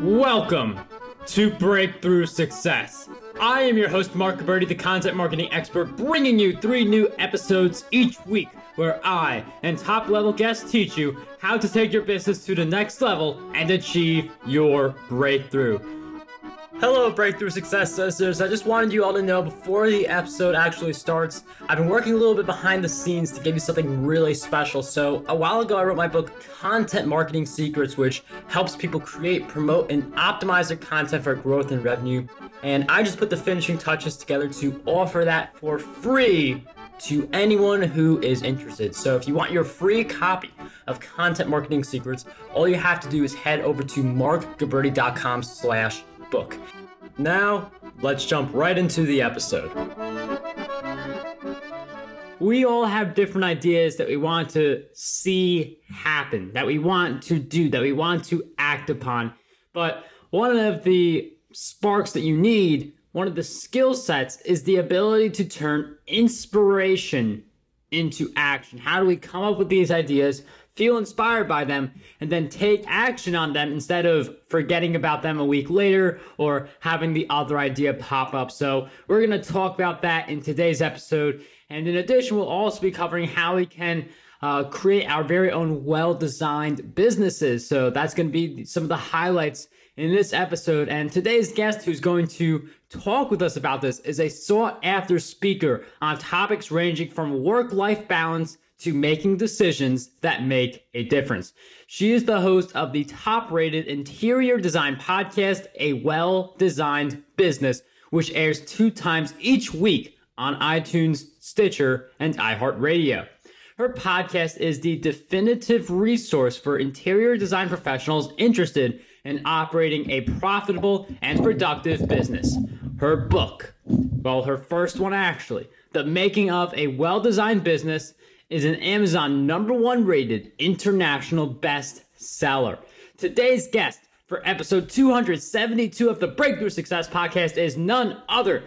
Welcome to Breakthrough Success. I am your host, Marc Guberti, the content marketing expert, bringing you 3 new episodes each week where I and top-level guests teach you how to take your business to the next level and achieve your breakthrough. Hello, Breakthrough Success Sisters. I just wanted you all to know before the episode actually starts, I've been working a little bit behind the scenes to give you something really special. So a while ago, I wrote my book, Content Marketing Secrets, which helps people create, promote, and optimize their content for growth and revenue. And I just put the finishing touches together to offer that for free to anyone who is interested. So if you want your free copy of Content Marketing Secrets, all you have to do is head over to marcguberti.com/book. Now, let's jump right into the episode. We all have different ideas that we want to see happen, that we want to do, that we want to act upon. But one of the sparks that you need, one of the skill sets, is the ability to turn inspiration into action. How do we come up with these ideas, feel inspired by them, and then take action on them instead of forgetting about them a week later or having the other idea pop up? So we're going to talk about that in today's episode. And in addition, we'll also be covering how we can create our very own well-designed businesses. So that's going to be some of the highlights in this episode. And today's guest who's going to talk with us about this is a sought-after speaker on topics ranging from work-life balance to making decisions that make a difference. She is the host of the top-rated interior design podcast, A Well-Designed Business, which airs 2 times each week on iTunes, Stitcher, and iHeartRadio. Her podcast is the definitive resource for interior design professionals interested in operating a profitable and productive business. Her book, well, her first one actually, The Making of a Well-Designed Business, is an Amazon #1 rated international bestseller. Today's guest for episode 272 of the Breakthrough Success Podcast is none other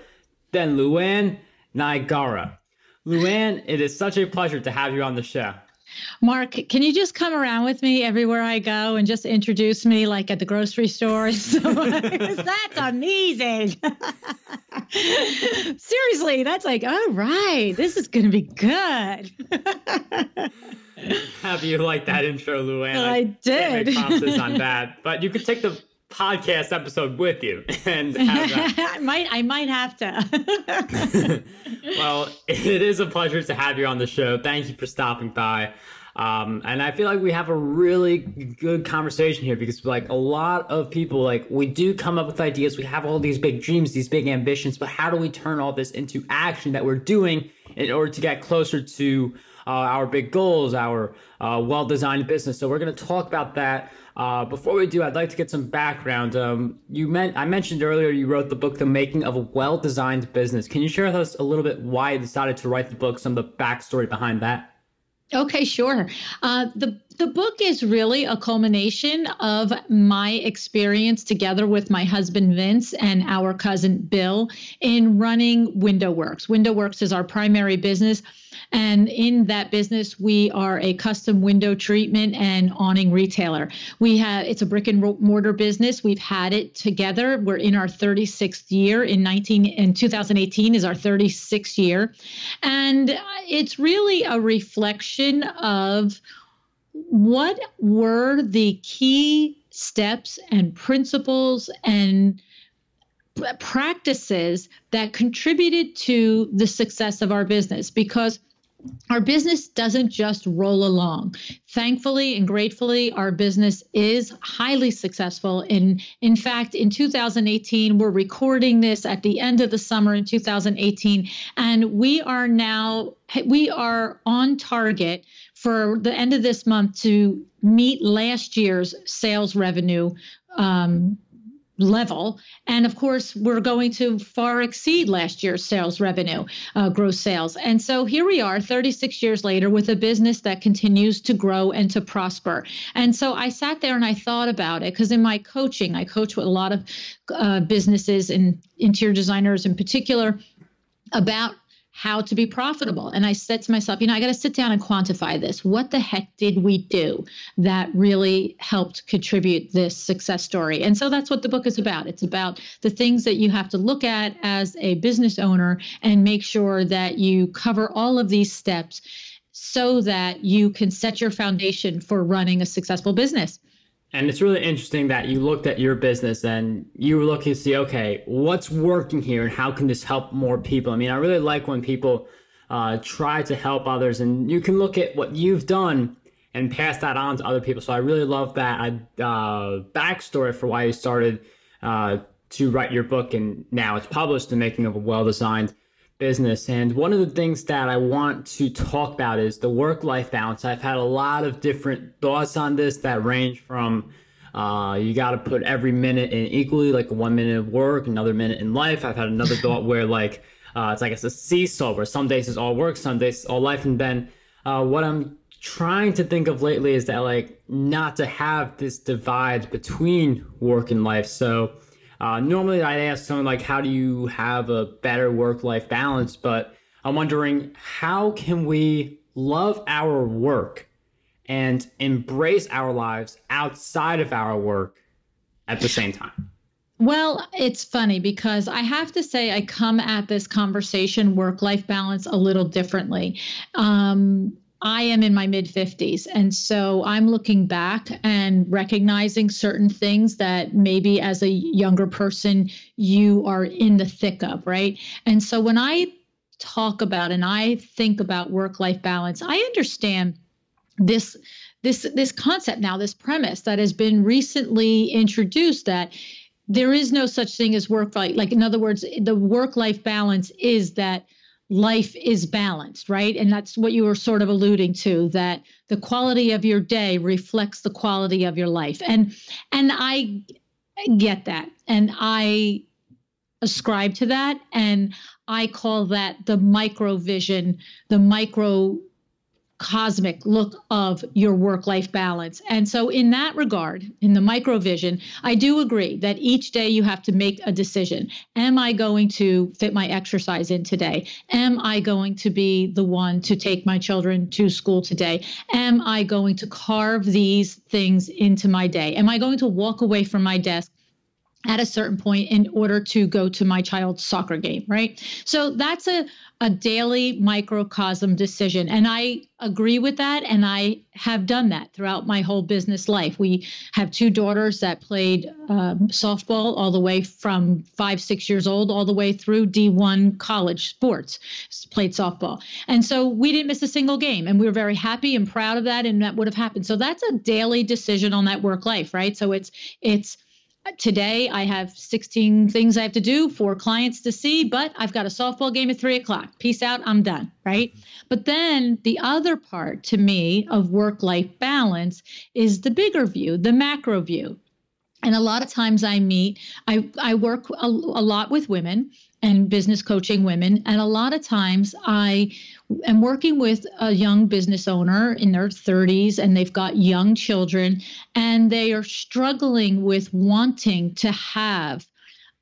than LuAnn Nigara. LuAnn, it is such a pleasure to have you on the show. Mark, can you just come around with me everywhere I go and just introduce me like at the grocery store? That's amazing. Seriously, that's like, all right, this is going to be good. Have you liked that intro, LuAnn? I did. Can't make promises on that, but you could take the podcast episode with you and have that. I might have to. Well, it is a pleasure to have you on the show. Thank you for stopping by. And I feel like we have a really good conversation here because like a lot of people, like we do come up with ideas. We have all these big dreams, these big ambitions, but how do we turn all this into action that we're doing in order to get closer to our big goals, our well-designed business? So we're going to talk about that. Before we do, I'd like to get some background. I mentioned earlier you wrote the book, The Making of a Well-Designed Business. Can you share with us a little bit why you decided to write the book, some of the backstory behind that? Okay, sure. The book is really a culmination of my experience together with my husband, Vince, and our cousin, Bill, in running WindowWorks. WindowWorks is our primary business. And in that business, we are a custom window treatment and awning retailer. It's a brick and mortar business. We've had it together. We're in our 36th year. In 2018 is our 36th year. And it's really a reflection of what were the key steps and principles and practices that contributed to the success of our business, because our business doesn't just roll along. Thankfully and gratefully, our business is highly successful. In fact, in 2018, we're recording this at the end of the summer in 2018, and we are on target for the end of this month to meet last year's sales revenue level. And of course, we're going to far exceed last year's sales revenue, gross sales. And so here we are 36 years later with a business that continues to grow and to prosper. And so I sat there and I thought about it because in my coaching, I coach with a lot of businesses and interior designers in particular about how to be profitable. And I said to myself, I got to sit down and quantify this. What the heck did we do that really helped contribute this success story? And so that's what the book is about. It's about the things that you have to look at as a business owner and make sure that you cover all of these steps so that you can set your foundation for running a successful business. And it's really interesting that you looked at your business and you were looking to see, okay, what's working here and how can this help more people? I mean, I really like when people try to help others, and you can look at what you've done and pass that on to other people. So I really love that backstory for why you started to write your book, and now it's published, The Making of a Well-Designed Business. And one of the things that I want to talk about is the work-life balance. I've had a lot of different thoughts on this that range from you got to put every minute in equally, like 1 minute of work, another minute in life. I've had another thought where like it's like it's a seesaw where some days it's all work, some days it's all life. And then what I'm trying to think of lately is that like not to have this divide between work and life. So normally I'd ask someone like, how do you have a better work-life balance? But I'm wondering, how can we love our work and embrace our lives outside of our work at the same time? Well, it's funny because I have to say I come at this conversation, work-life balance, a little differently. I am in my mid-50s, and so I'm looking back and recognizing certain things that maybe as a younger person you are in the thick of, right? And so when I talk about and I think about work-life balance, I understand this concept now, this premise that has been recently introduced, that there is no such thing as work-life. Like, in other words, the work-life balance is that life is balanced, right? And that's what you were sort of alluding to, that the quality of your day reflects the quality of your life. And I get that. And I ascribe to that. And I call that the micro vision, the microcosmic look of your work-life balance. And so in that regard, in the microvision, I do agree that each day you have to make a decision. Am I going to fit my exercise in today? Am I going to be the one to take my children to school today? Am I going to carve these things into my day? Am I going to walk away from my desk at a certain point in order to go to my child's soccer game, right? So that's a daily microcosm decision. And I agree with that. And I have done that throughout my whole business life. We have two daughters that played softball all the way from 5, 6 years old, all the way through D1 college sports, played softball. And so we didn't miss a single game. And we were very happy and proud of that. And that would have happened. So that's a daily decision on that work life, right? So it's today I have 16 things I have to do, 4 clients to see, but I've got a softball game at 3:00. Peace out. I'm done. Right. But then the other part to me of work-life balance is the bigger view, the macro view. And a lot of times I work a lot with women and business coaching women. And a lot of times I am working with a young business owner in their 30s, and they've got young children, and they are struggling with wanting to have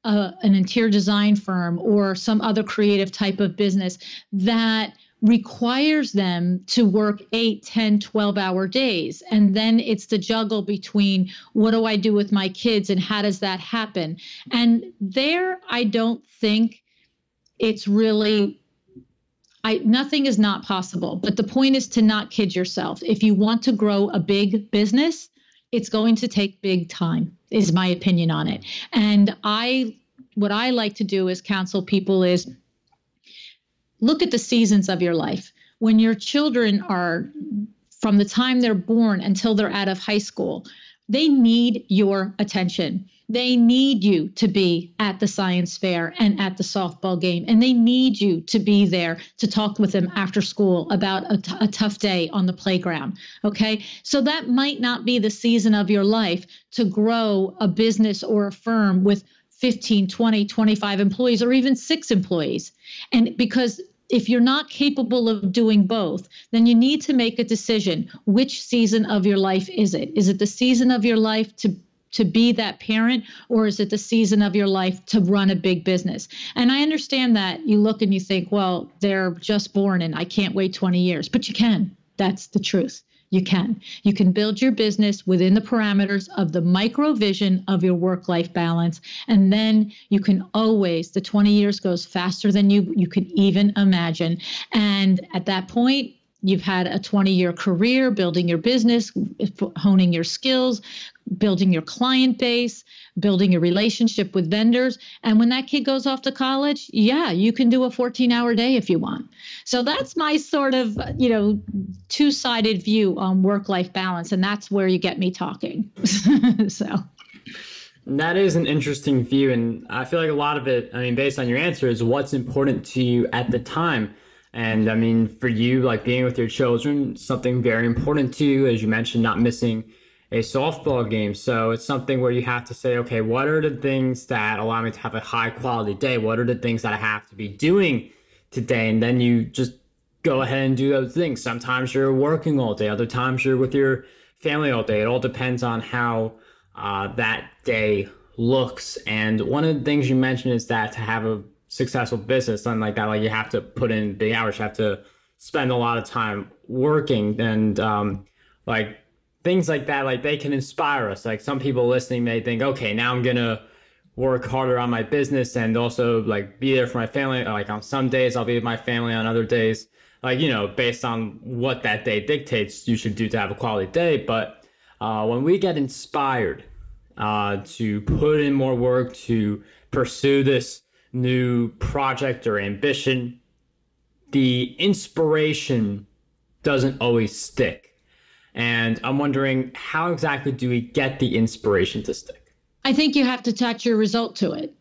an interior design firm or some other creative type of business that requires them to work 8, 10, 12-hour days. And then it's the juggle between what do I do with my kids and how does that happen? And there, I don't think it's really, nothing is not possible. But the point is to not kid yourself. If you want to grow a big business, it's going to take big time, is my opinion on it. And what I like to do is counsel people is, look at the seasons of your life. When your children are, from the time they're born until they're out of high school, they need your attention. They need you to be at the science fair and at the softball game. And they need you to be there to talk with them after school about a tough day on the playground. Okay. So that might not be the season of your life to grow a business or a firm with 15, 20, 25 employees, or even 6 employees. And because if you're not capable of doing both, then you need to make a decision. Which season of your life is it? Is it the season of your life to to be that parent, or is it the season of your life to run a big business? And I understand that you look and you think, well, they're just born and I can't wait 20 years, but you can. That's the truth. You can. You can build your business within the parameters of the micro vision of your work-life balance. And then you can always, the 20 years goes faster than you could even imagine. And at that point, you've had a 20-year career building your business, honing your skills, building your client base, building your relationship with vendors. And when that kid goes off to college, yeah, you can do a 14-hour day if you want. So that's my sort of, two-sided view on work-life balance. And that's where you get me talking. So that is an interesting view. And I feel like a lot of it, based on your answer, is what's important to you at the time. And for you, like being with your children, something very important to you, as you mentioned, not missing a softball game. So it's something where you have to say, okay, what are the things that allow me to have a high quality day? What are the things that I have to be doing today? And then you just go ahead and do those things. Sometimes you're working all day. Other times you're with your family all day. It all depends on how that day looks. And one of the things you mentioned is that to have a successful business, something like that, like you have to put in big hours, you have to spend a lot of time working, and like things like that, like they can inspire us. Like some people listening may think, okay, now I'm gonna work harder on my business and also like be there for my family. Like on some days I'll be with my family, on other days, like, based on what that day dictates, you should do to have a quality day. But when we get inspired to put in more work, to pursue this new project or ambition, the inspiration doesn't always stick. And I'm wondering, how exactly do we get the inspiration to stick? I think you have to attach your result to it.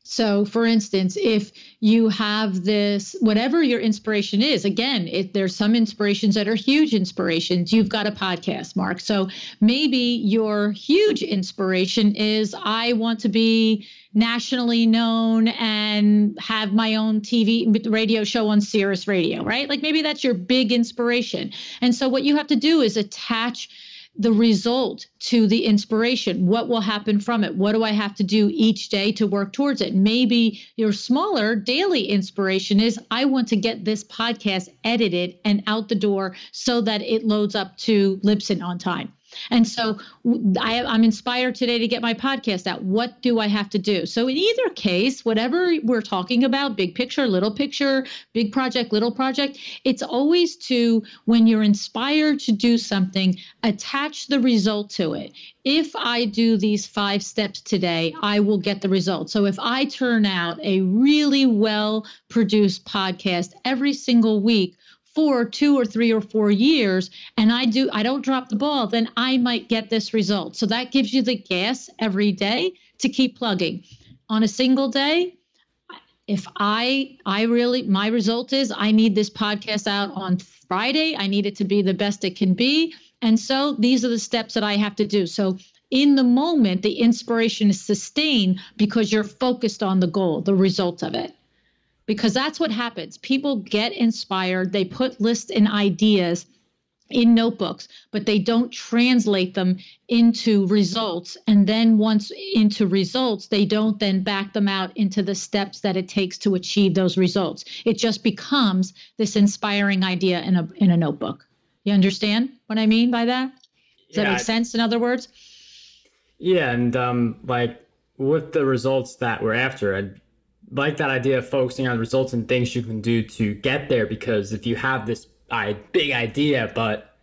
So, for instance, if you have this, whatever your inspiration is, again, there's some inspirations that are huge inspirations. You've got a podcast, Marc. So maybe your huge inspiration is, I want to be nationally known and have my own TV radio show on Sirius Radio, right? Like maybe that's your big inspiration. And so what you have to do is attach the result to the inspiration. What will happen from it? What do I have to do each day to work towards it? Maybe your smaller daily inspiration is, I want to get this podcast edited and out the door so that it loads up to Libsyn on time. And so I'm inspired today to get my podcast out. What do I have to do? So in either case, whatever we're talking about, big picture, big project, little project, it's always to, when you're inspired to do something, attach the result to it. If I do these 5 steps today, I will get the result. So if I turn out a really well-produced podcast every single week for 2 or 3 or 4 years, and I don't drop the ball, then I might get this result. So that gives you the gas every day to keep plugging. On a single day, if my result is, I need this podcast out on Friday, I need it to be the best it can be. And so these are the steps that I have to do. So in the moment, the inspiration is sustained because you're focused on the goal, the result of it. Because that's what happens. People get inspired. They put lists and ideas in notebooks, but they don't translate them into results. And then once into results, they don't then back them out into the steps that it takes to achieve those results. It just becomes this inspiring idea in a notebook. You understand what I mean by that? Does that make sense, in other words? Yeah, and like with the results that we're after, I'd like that idea of focusing on results and things you can do to get there. Because if you have this big idea, but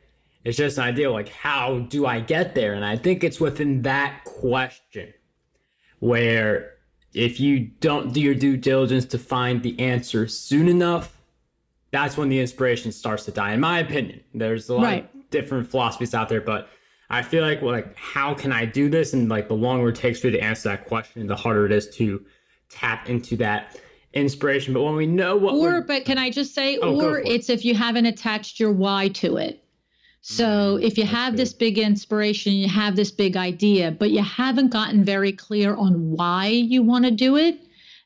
it's just an idea, like, how do I get there? And I think it's within that question where if you don't do your due diligence to find the answer soon enough, that's when the inspiration starts to die, in my opinion. There's a lot of different philosophies out there, but I feel like, how can I do this? And like, the longer it takes for you to answer that question, the harder it is to tap into that inspiration. But when we know what but can I just say, it's if you haven't attached your why to it. So if you have this big inspiration, you have this big idea, but you haven't gotten very clear on why you want to do it,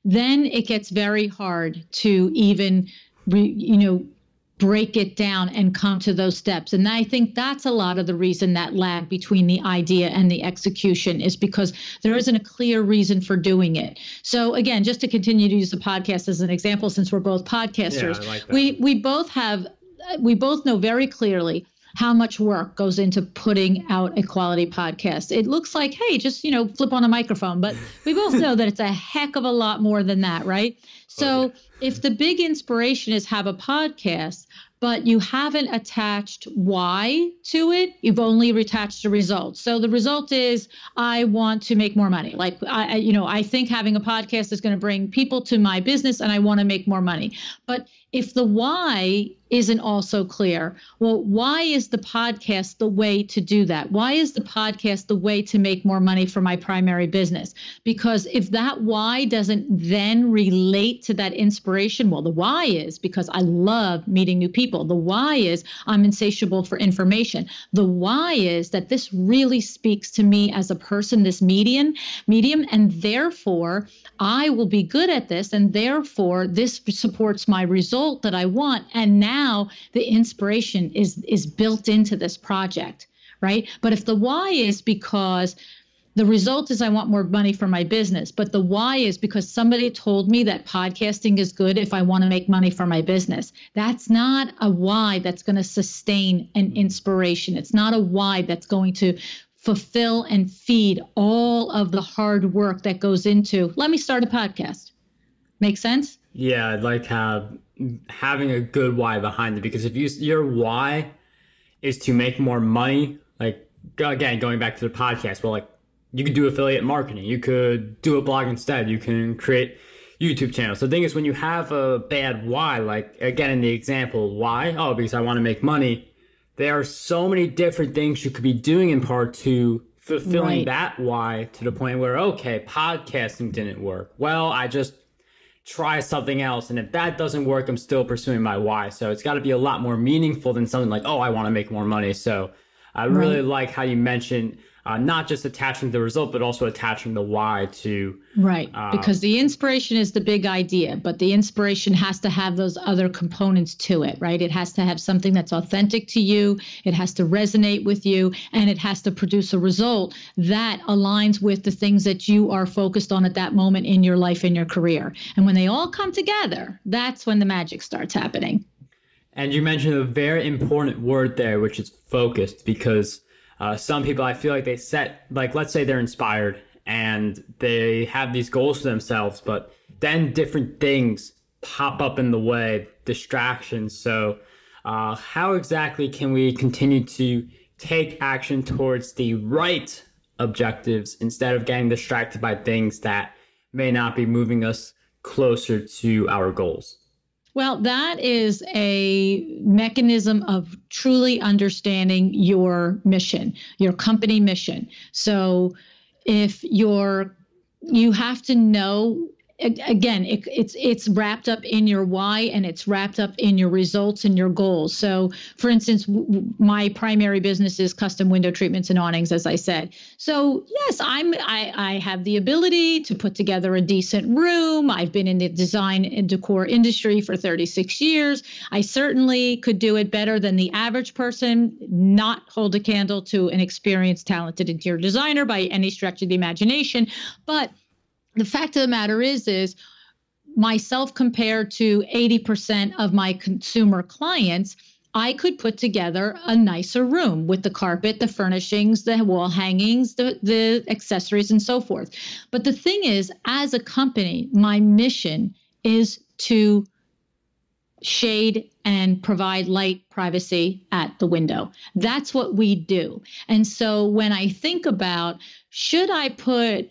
then it gets very hard to even, break it down and come to those steps. And I think that's a lot of the reason that lag between the idea and the execution is because there isn't a clear reason for doing it. So again, just to continue to use the podcast as an example, since we're both podcasters, I like that. we both know very clearly how much work goes into putting out a quality podcast. It looks like, hey, just, flip on a microphone, but we both know that it's a heck of a lot more than that, right? So if the big inspiration is have a podcast, but you haven't attached why to it, you've only attached the result. So the result is, I want to make more money. Like, I think having a podcast is going to bring people to my business and I want to make more money. But if the why isn't also clear, well, why is the podcast the way to do that? Why is the podcast the way to make more money for my primary business? Because if that why doesn't then relate to that inspiration, well, the why is because I love meeting new people. The why is I'm insatiable for information. The why is that this really speaks to me as a person, this medium, and therefore I will be good at this, and therefore this supports my result that I want. And now the inspiration is built into this project, right? But if the why is because the result is I want more money for my business, but the why is because somebody told me that podcasting is good if I want to make money for my business, that's not a why that's going to sustain an inspiration. It's not a why that's going to fulfill and feed all of the hard work that goes into, let me start a podcast. Make sense? Yeah, I'd like having a good why behind it, because if your why is to make more money, like, again, going back to the podcast, well, like, you could do affiliate marketing, you could do a blog instead, you can create YouTube channels. The thing is, when you have a bad why, like, again, in the example, why? Oh, because I want to make money. There are so many different things you could be doing in part to fulfilling that why, to the point where, okay, podcasting didn't work. Well, I just try something else. And if that doesn't work, I'm still pursuing my why. So it's got to be a lot more meaningful than something like, oh, I want to make more money. So I really like how you mentioned not just attaching the result, but also attaching the why to. Right. Because the inspiration is the big idea, but the inspiration has to have those other components to it, right? It has to have something that's authentic to you. It has to resonate with you, and it has to produce a result that aligns with the things that you are focused on at that moment in your life and your career. And when they all come together, that's when the magic starts happening. And you mentioned a very important word there, which is focused, because some people, I feel like they set, like, let's say they're inspired and they have these goals for themselves, but then different things pop up in the way, distractions. So how exactly can we continue to take action towards the right objectives instead of getting distracted by things that may not be moving us closer to our goals? Well, that is a mechanism of truly understanding your mission, your company mission. So if you have to know, again, it's wrapped up in your why, and it's wrapped up in your results and your goals. So, for instance, my primary business is custom window treatments and awnings, as I said. So, yes, I have the ability to put together a decent room. I've been in the design and decor industry for 36 years. I certainly could do it better than the average person, not hold a candle to an experienced, talented interior designer by any stretch of the imagination. But the fact of the matter is myself compared to 80% of my consumer clients, I could put together a nicer room with the carpet, the furnishings, the wall hangings, the accessories, and so forth. But the thing is, as a company, my mission is to shade and provide light privacy at the window. That's what we do. And so when I think about, should I put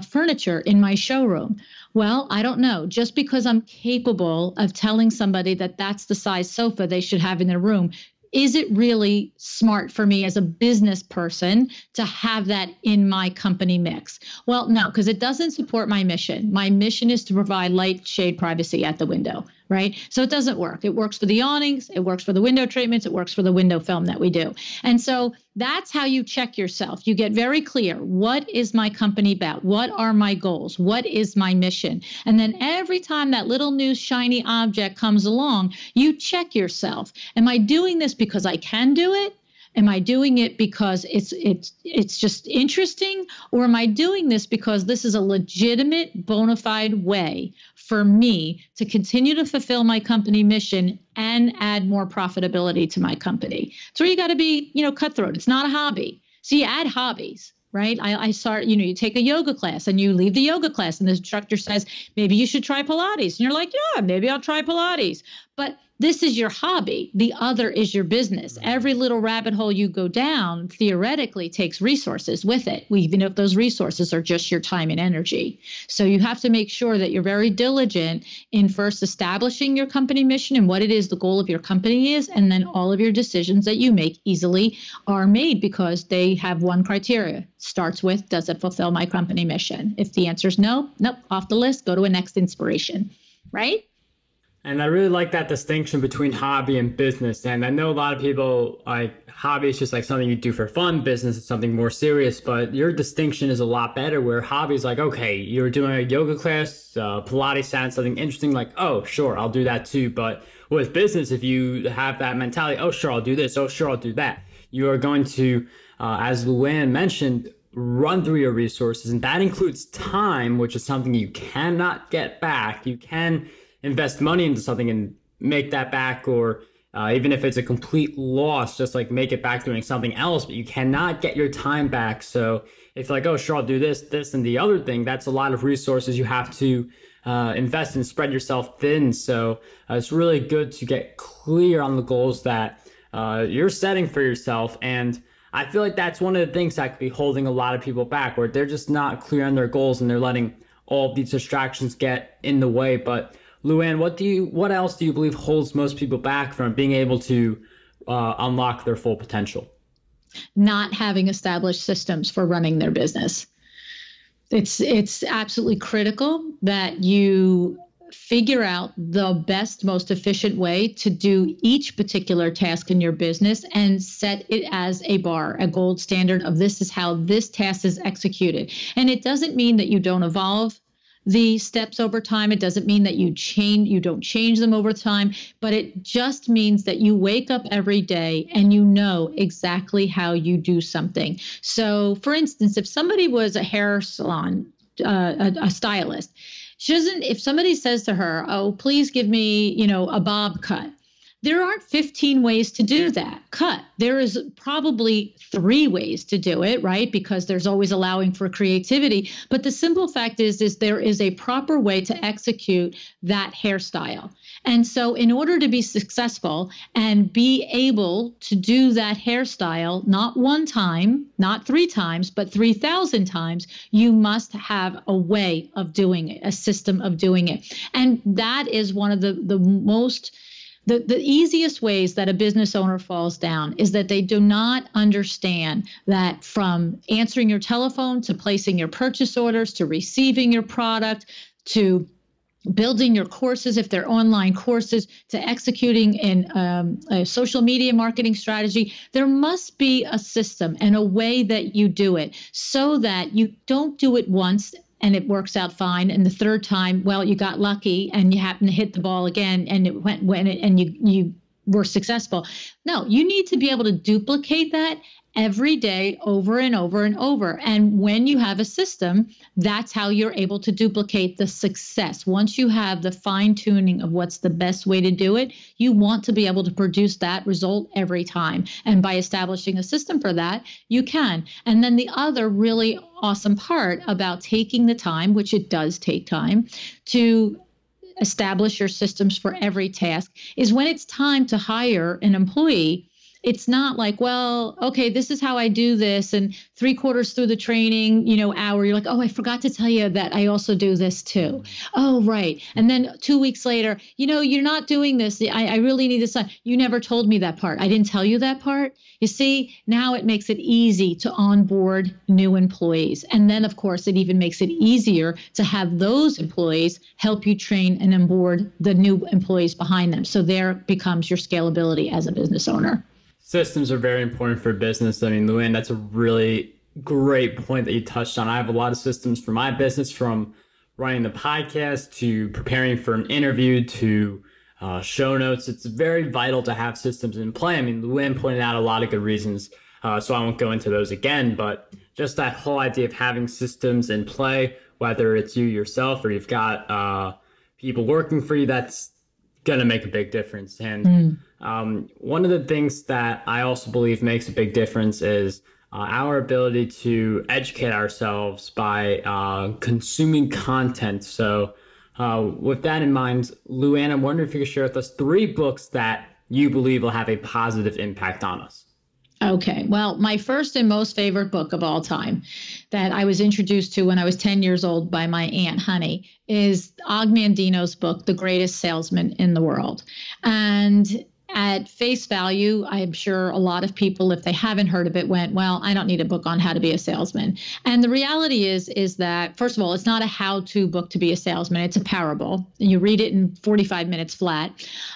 furniture in my showroom? Well, I don't know. Just because I'm capable of telling somebody that that's the size sofa they should have in their room, is it really smart for me as a business person to have that in my company mix? Well, no, because it doesn't support my mission. My mission is to provide light, shade, privacy at the window. right? So it doesn't work. It works for the awnings, it works for the window treatments, it works for the window film that we do. And so that's how you check yourself. You get very clear. What is my company about? What are my goals? What is my mission? And then every time that little new shiny object comes along, you check yourself. Am I doing this because I can do it? Am I doing it because it's just interesting? Or am I doing this because this is a legitimate, bona fide way for me to continue to fulfill my company mission and add more profitability to my company? So you got to be, cutthroat. It's not a hobby. So you add hobbies, right? I start, you take a yoga class and you leave the yoga class and the instructor says, maybe you should try Pilates. And you're like, yeah, maybe I'll try Pilates. But this is your hobby. The other is your business. Every little rabbit hole you go down theoretically takes resources with it, even if those resources are just your time and energy. So you have to make sure that you're very diligent in first establishing your company mission and what it is the goal of your company is. And then all of your decisions that you make easily are made because they have one criteria. Starts with, does it fulfill my company mission? If the answer is no, nope, off the list, go to a next inspiration, right? And I really like that distinction between hobby and business. And I know a lot of people like hobby is just like something you do for fun, business is something more serious, but your distinction is a lot better where hobby is like, okay, you're doing a yoga class, Pilates sounds something interesting, like, oh, sure, I'll do that too. But with business, if you have that mentality, oh, sure, I'll do this, oh, sure, I'll do that, you are going to, as LuAnn mentioned, run through your resources. And that includes time, which is something you cannot get back. You can invest money into something and make that back, or even if it's a complete loss, just like make it back doing something else, but you cannot get your time back. So if you're like, oh, sure, I'll do this, and the other thing, that's a lot of resources you have to invest and spread yourself thin. So it's really good to get clear on the goals that you're setting for yourself. And I feel like that's one of the things that could be holding a lot of people back, where they're just not clear on their goals and they're letting all of these distractions get in the way. But LuAnn, what else do you believe holds most people back from being able to unlock their full potential? Not having established systems for running their business. It's absolutely critical that you figure out the best, most efficient way to do each particular task in your business and set it as a bar, a gold standard of this is how this task is executed. And it doesn't mean that you don't evolve the steps over time. It doesn't mean that you don't change them over time, but it just means that you wake up every day and you know exactly how you do something. So for instance, if somebody was a hair salon, a stylist, if somebody says to her, oh, please give me, a bob cut, there aren't 15 ways to do that cut. There is probably 3 ways to do it, right? Because there's always allowing for creativity. But the simple fact is there is a proper way to execute that hairstyle. And so in order to be successful and be able to do that hairstyle, not one time, not 3 times, but 3,000 times, you must have a way of doing it, a system of doing it. And that is one of the easiest ways that a business owner falls down is that they do not understand that from answering your telephone to placing your purchase orders to receiving your product to building your courses, if they're online courses, to executing in a social media marketing strategy, there must be a system and a way that you do it so that you don't do it once and it works out fine. And the third time, well, you got lucky and you happen to hit the ball again and it went and you were successful. No, you need to be able to duplicate that every day over and over and over. And when you have a system, that's how you're able to duplicate the success. Once you have the fine tuning of what's the best way to do it, you want to be able to produce that result every time. And by establishing a system for that, you can. And then the other really awesome part about taking the time, which it does take time, to establish your systems for every task is when it's time to hire an employee, It's not like, well, okay, this is how I do this. And 3/4 through the training, hour, you're like, oh, I forgot to tell you that I also do this too. Oh, right. And then 2 weeks later, you're not doing this. I really need this. You never told me that part. I didn't tell you that part. You see, now it makes it easy to onboard new employees. And then, of course, it even makes it easier to have those employees help you train and onboard the new employees behind them. So there becomes your scalability as a business owner. Systems are very important for business. I mean, LuAnn, that's a really great point that you touched on. I have a lot of systems for my business, from running the podcast to preparing for an interview to show notes. It's very vital to have systems in play. I mean, LuAnn pointed out a lot of good reasons, so I won't go into those again, but just that whole idea of having systems in play, whether it's you yourself or you've got people working for you, that's going to make a big difference. And one of the things that I also believe makes a big difference is our ability to educate ourselves by consuming content. So with that in mind, LuAnn, I'm wondering if you could share with us 3 books that you believe will have a positive impact on us. Okay. Well, my first and most favorite book of all time that I was introduced to when I was 10 years old by my Aunt Honey is Og Mandino's book, The Greatest Salesman in the World. And at face value, I'm sure a lot of people, if they haven't heard of it, went, well, I don't need a book on how to be a salesman. And the reality is that, first of all, it's not a how-to book to be a salesman. It's a parable. You read it in 45 minutes flat.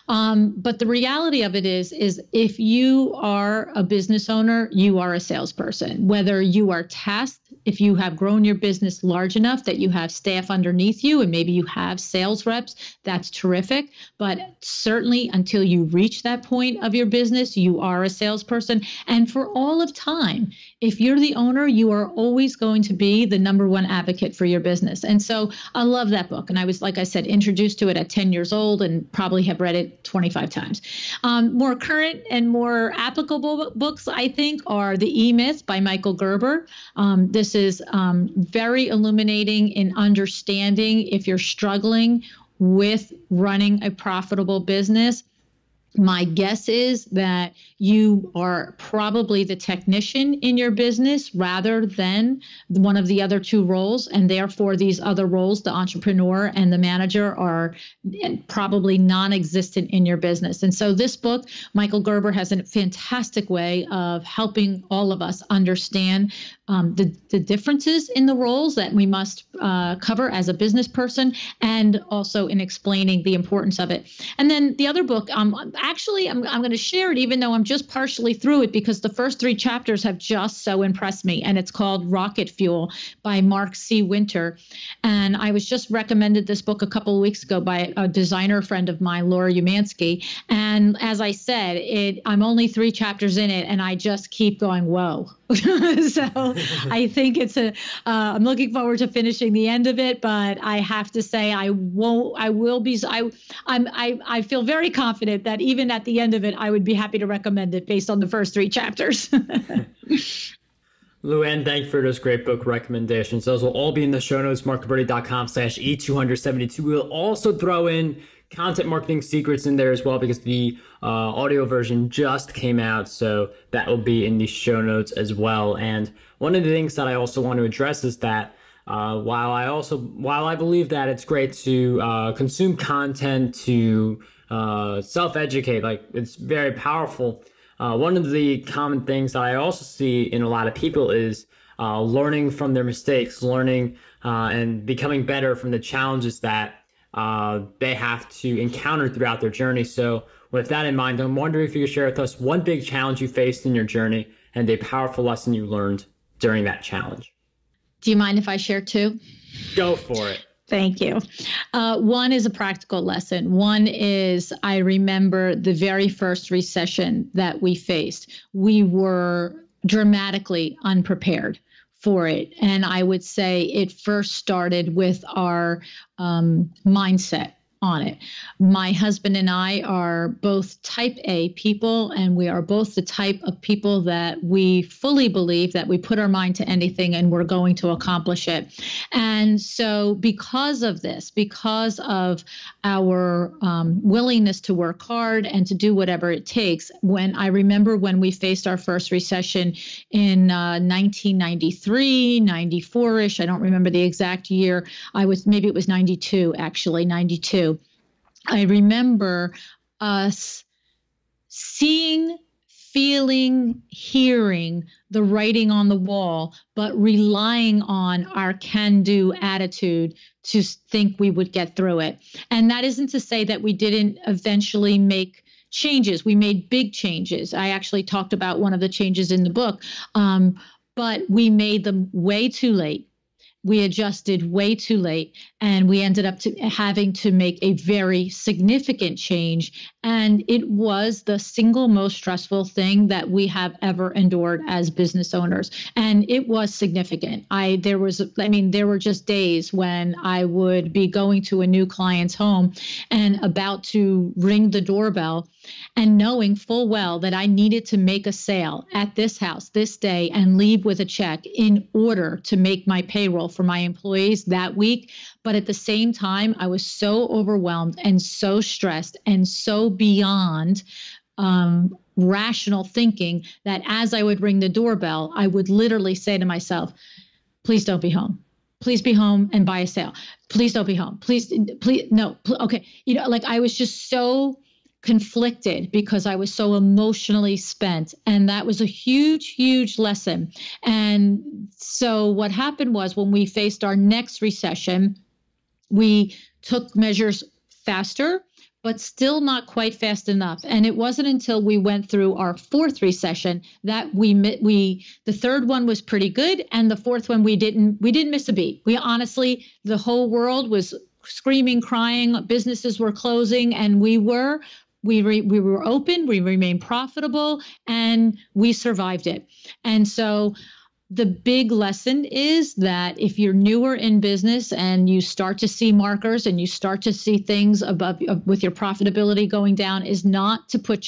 But the reality of it is if you are a business owner, you are a salesperson. Whether you are tasked, if you have grown your business large enough that you have staff underneath you and maybe you have sales reps, that's terrific. But certainly until you reach that point of your business, you are a salesperson. And for all of time, if you're the owner, you are always going to be the number one advocate for your business. And so I love that book. And I was, like I said, introduced to it at 10 years old and probably have read it 25 times. More current and more applicable books, I think, are The E-Myth by Michael Gerber. This is very illuminating in understanding if you're struggling with running a profitable business. My guess is that you are probably the technician in your business rather than one of the other 2 roles. And therefore, these other roles, the entrepreneur and the manager, are probably non-existent in your business. And so this book, Michael Gerber, has a fantastic way of helping all of us understand the differences in the roles that we must cover as a business person, and also in explaining the importance of it. And then the other book, actually, I'm going to share it, even though I'm just partially through it, because the first 3 chapters have just so impressed me. And it's called Rocket Fuel by Marc C. Winter. And I was just recommended this book a couple of weeks ago by a designer friend of mine, Laura Umansky. And as I said, I'm only 3 chapters in it, and I just keep going, whoa. So I think I'm looking forward to finishing the end of it, but I have to say I feel very confident that even at the end of it, I would be happy to recommend it based on the first 3 chapters. LuAnn, thank you for those great book recommendations. Those will all be in the show notes, markguberti.com/E272. We'll also throw in content marketing secrets in there as well, because the audio version just came out, so that will be in the show notes as well. And one of the things that I also want to address is that while I believe that it's great to consume content, to self-educate, like it's very powerful, one of the common things that I also see in a lot of people is learning from their mistakes, learning and becoming better from the challenges that they have to encounter throughout their journey. So with that in mind, I'm wondering if you could share with us one big challenge you faced in your journey and a powerful lesson you learned during that challenge. Do you mind if I share 2? Go for it. Thank you. One is a practical lesson. One is, I remember the very first recession that we faced. We were dramatically unprepared for it. And I would say it first started with our mindset on it. My husband and I are both type A people, and we are both the type of people that we fully believe that we put our mind to anything and we're going to accomplish it. And so because of this, because of our willingness to work hard and to do whatever it takes, when I remember when we faced our first recession in 1993, 94-ish, I don't remember the exact year. Maybe it was 92, actually, 92. I remember us seeing, feeling, hearing the writing on the wall, but relying on our can-do attitude to think we would get through it. And that isn't to say that we didn't eventually make changes. We made big changes. I actually talked about one of the changes in the book, but we made them way too late. We adjusted way too late, and we ended up having to make a very significant change. And it was the single most stressful thing that we have ever endured as business owners. And it was significant. There were just days when I would be going to a new client's home and about to ring the doorbell and knowing full well that I needed to make a sale at this house this day and leave with a check in order to make my payroll for my employees that week. But at the same time, I was so overwhelmed and so stressed and so beyond rational thinking that as I would ring the doorbell, I would literally say to myself, please don't be home. Please be home and buy a sale. Please don't be home. Please, no. Okay. Like I was just so conflicted because I was so emotionally spent. And that was a huge, huge lesson. And so what happened was when we faced our next recession, we took measures faster, but still not quite fast enough. And it wasn't until we went through our fourth recession that the third one was pretty good. And the fourth one, we didn't miss a beat. We honestly, the whole world was screaming, crying, businesses were closing, and we were open, we remained profitable, and we survived it. And so the big lesson is that if you're newer in business and you start to see markers and you start to see things with your profitability going down, is not to put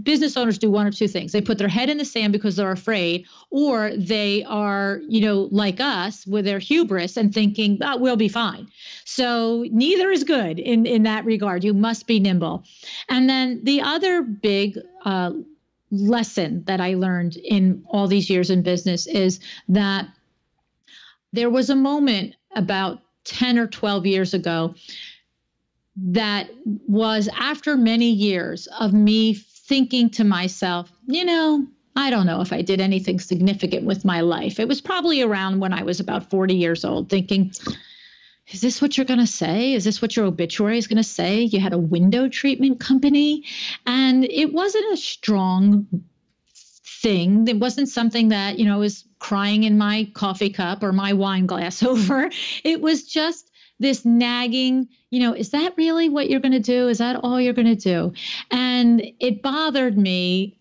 business owners do one or two things. They put their head in the sand because they're afraid, or they are, like us with their hubris and thinking, we'll be fine. So neither is good in that regard. You must be nimble. And then the other big lesson that I learned in all these years in business is that there was a moment about 10 or 12 years ago that was after many years of me thinking to myself, I don't know if I did anything significant with my life. It was probably around when I was about 40 years old, thinking, is this what you're going to say? Is this what your obituary is going to say? You had a window treatment company? And it wasn't a strong thing. It wasn't something that, I was crying in my coffee cup or my wine glass over. It was just this nagging, is that really what you're going to do? Is that all you're going to do? And it bothered me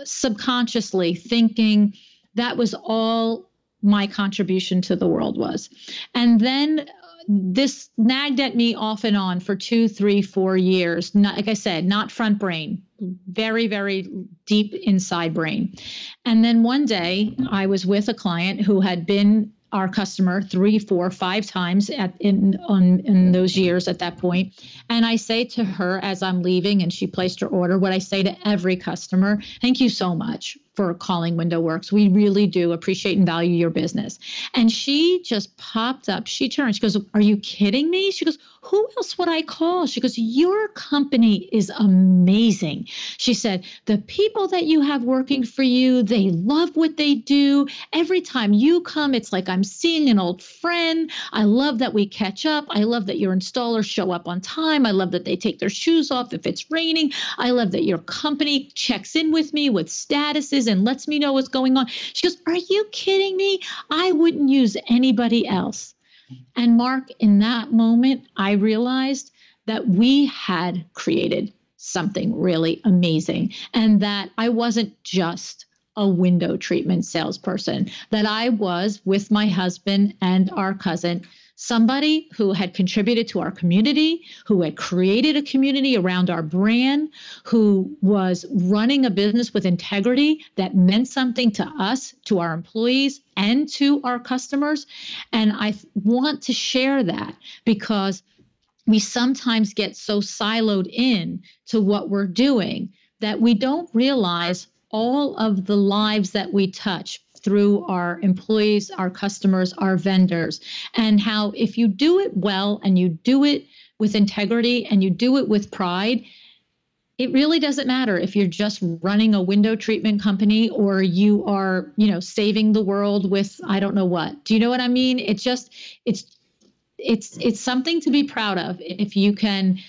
subconsciously, thinking that was all my contribution to the world was. And then this nagged at me off and on for 2, 3, 4 years. Not, like I said, not front brain, very, very deep inside brain. And then one day I was with a client who had been our customer 3, 4, 5 times in those years at that point. And I say to her as I'm leaving and she placed her order, what I say to every customer, thank you so much for calling Window Works. We really do appreciate and value your business. And she just popped up. She turned, she goes, are you kidding me? She goes, who else would I call? She goes, your company is amazing. She said, the people that you have working for you, they love what they do. Every time you come, it's like I'm seeing an old friend. I love that we catch up. I love that your installers show up on time. I love that they take their shoes off if it's raining. I love that your company checks in with me with statuses and lets me know what's going on. She goes, are you kidding me? I wouldn't use anybody else. And Mark, in that moment, I realized that we had created something really amazing, and that I wasn't just a window treatment salesperson, that I was, with my husband and our cousin, somebody who had contributed to our community, who had created a community around our brand, who was running a business with integrity that meant something to us, to our employees, and to our customers. And I want to share that because we sometimes get so siloed in to what we're doing that we don't realize all of the lives that we touch through our employees, our customers, our vendors, and how if you do it well and you do it with integrity and you do it with pride, it really doesn't matter if you're just running a window treatment company or you are, saving the world with, I don't know what. Do you know what I mean? It's something to be proud of if you can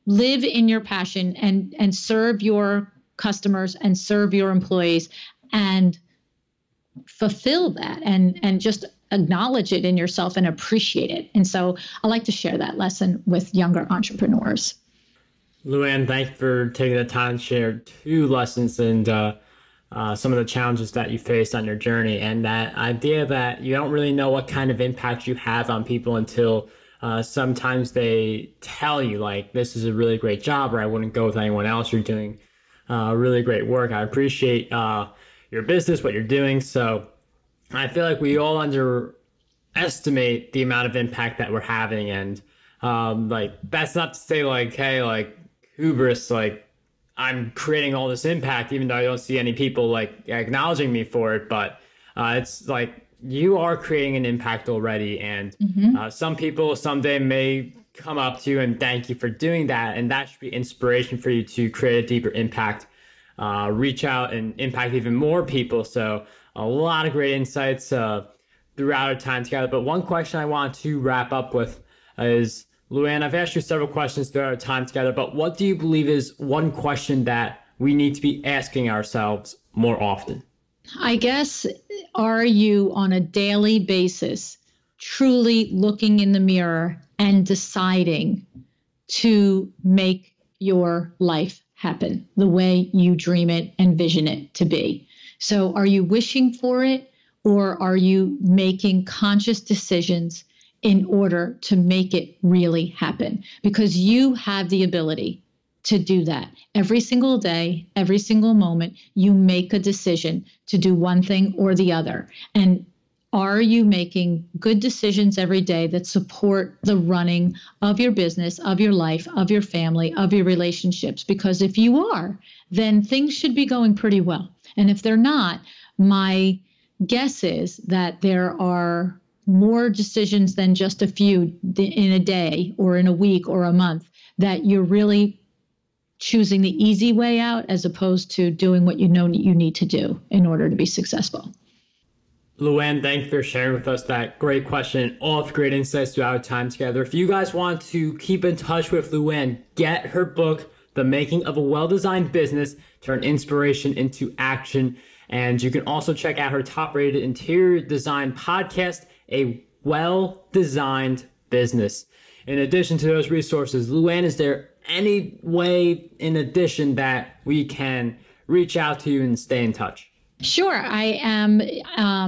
live in your passion and serve your customers and serve your employees and fulfill that and just acknowledge it in yourself and appreciate it. And so I like to share that lesson with younger entrepreneurs. LuAnn, thank you for taking the time to share 2 lessons and some of the challenges that you faced on your journey, and that idea that you don't really know what kind of impact you have on people until sometimes they tell you, like, this is a really great job, or I wouldn't go with anyone else. You're doing really great work. I appreciate your business, what you're doing. So I feel like we all underestimate the amount of impact that we're having. And that's not to say like, hey, like hubris, like I'm creating all this impact, even though I don't see any people like acknowledging me for it. But it's like you are creating an impact already. And some people someday may come up to you and thank you for doing that. And that should be inspiration for you to create a deeper impact. Reach out and impact even more people. So a lot of great insights throughout our time together. But one question I want to wrap up with is, LuAnn, I've asked you several questions throughout our time together, but what do you believe is one question that we need to be asking ourselves more often? I guess, are you on a daily basis truly looking in the mirror and deciding to make your life happen the way you dream it and vision it to be? So are you wishing for it, or are you making conscious decisions in order to make it really happen? Because you have the ability to do that. Every single day, every single moment, you make a decision to do one thing or the other. And are you making good decisions every day that support the running of your business, of your life, of your family, of your relationships? Because if you are, then things should be going pretty well. And if they're not, my guess is that there are more decisions than just a few in a day or in a week or a month that you're really choosing the easy way out as opposed to doing what you know you need to do in order to be successful. LuAnn, thanks for sharing with us that great question, all of great insights throughout our time together. If you guys want to keep in touch with LuAnn, get her book, The Making of a Well-Designed Business, Turn Inspiration into Action. And you can also check out her top-rated interior design podcast, A Well-Designed Business. In addition to those resources, LuAnn, is there any way in addition that we can reach out to you and stay in touch? Sure. I am.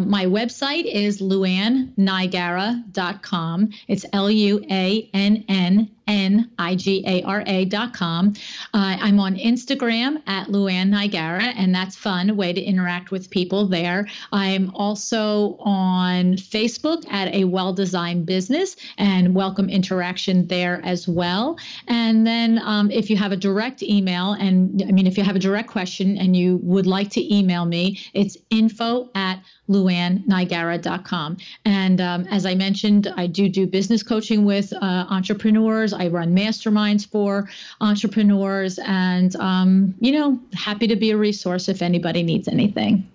My website is LuAnnNigara.com. It's LuAnnNigara.com. I'm on Instagram at LuAnn Nigara, and that's fun, a way to interact with people there. I'm also on Facebook at A Well-Designed Business, and welcome interaction there as well. And then if you have a direct email, if you have a direct question and you would like to email me, it's info@LuAnnNigara.com. And as I mentioned, I do business coaching with entrepreneurs. I run masterminds for entrepreneurs, and happy to be a resource if anybody needs anything.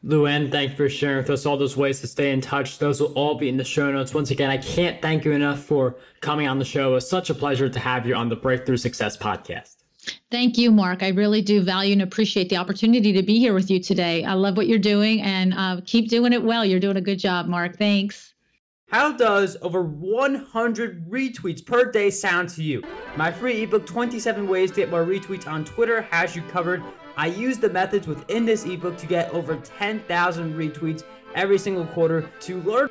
LuAnn, thank you for sharing with us all those ways to stay in touch. Those will all be in the show notes. Once again, I can't thank you enough for coming on the show. It was such a pleasure to have you on the Breakthrough Success podcast. Thank you, Marc. I really do value and appreciate the opportunity to be here with you today. I love what you're doing, and keep doing it well. You're doing a good job, Marc. Thanks. How does over 100 retweets per day sound to you? My free ebook, 27 Ways to Get More Retweets on Twitter, has you covered. I use the methods within this ebook to get over 10,000 retweets every single quarter. To learn